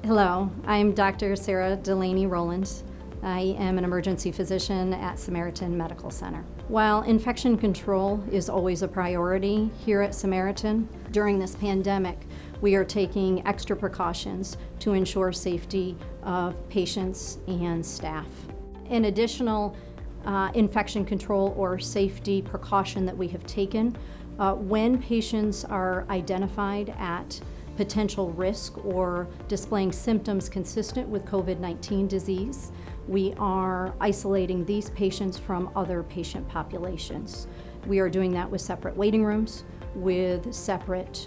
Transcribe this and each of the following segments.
Hello, I'm Dr. Sarah Delaney Rowland. I am an emergency physician at Samaritan Medical Center. While infection control is always a priority here at Samaritan, during this pandemic, we are taking extra precautions to ensure safety of patients and staff. An additional infection control or safety precaution that we have taken when patients are identified at potential risk or displaying symptoms consistent with COVID-19 disease, we are isolating these patients from other patient populations. We are doing that with separate waiting rooms, with separate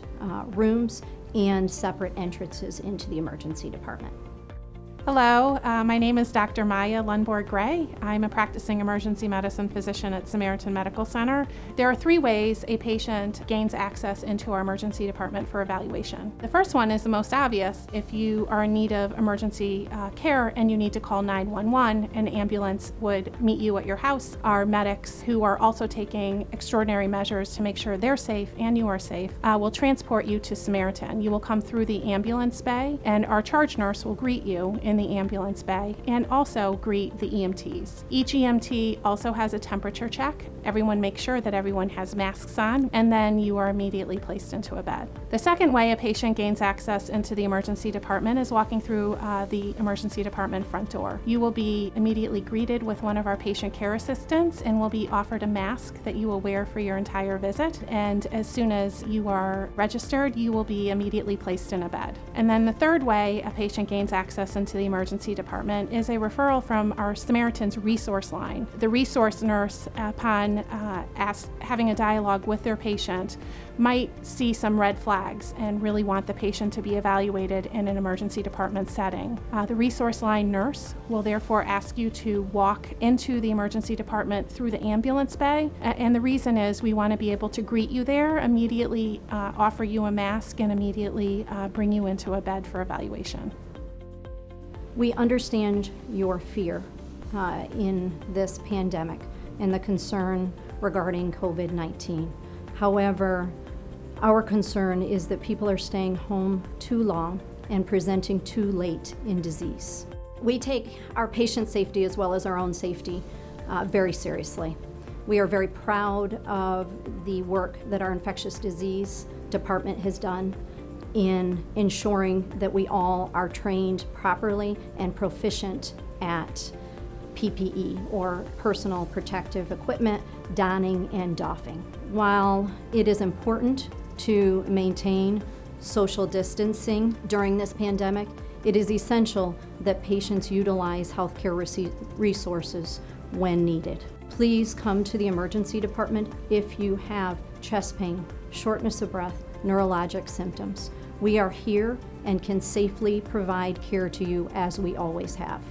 rooms, and separate entrances into the emergency department. Hello, my name is Dr. Maya Lundborg-Gray. I'm a practicing emergency medicine physician at Samaritan Medical Center. There are 3 ways a patient gains access into our emergency department for evaluation. The first one is the most obvious. If you are in need of emergency care and you need to call 911, an ambulance would meet you at your house. Our medics, who are also taking extraordinary measures to make sure they're safe and you are safe, will transport you to Samaritan. You will come through the ambulance bay, and our charge nurse will greet you in the ambulance bay and also greet the EMTs. Each EMT also has a temperature check. Everyone makes sure that everyone has masks on, and then you are immediately placed into a bed. The second way a patient gains access into the emergency department is walking through the emergency department front door. You will be immediately greeted with one of our patient care assistants and will be offered a mask that you will wear for your entire visit. And as soon as you are registered, you will be immediately placed in a bed. And then the third way a patient gains access into the emergency department is a referral from our Samaritan's resource line. The resource nurse, upon having a dialogue with their patient, might see some red flags and really want the patient to be evaluated in an emergency department setting. The resource line nurse will therefore ask you to walk into the emergency department through the ambulance bay, and the reason is we want to be able to greet you there, immediately offer you a mask, and immediately bring you into a bed for evaluation. We understand your fear in this pandemic and the concern regarding COVID-19. However, our concern is that people are staying home too long and presenting too late in disease. We take our patient safety as well as our own safety very seriously. We are very proud of the work that our infectious disease department has done in ensuring that we all are trained properly and proficient at PPE, or personal protective equipment, donning and doffing. While it is important to maintain social distancing during this pandemic, it is essential that patients utilize healthcare resources when needed. Please come to the emergency department if you have chest pain, shortness of breath, neurologic symptoms. We are here and can safely provide care to you as we always have.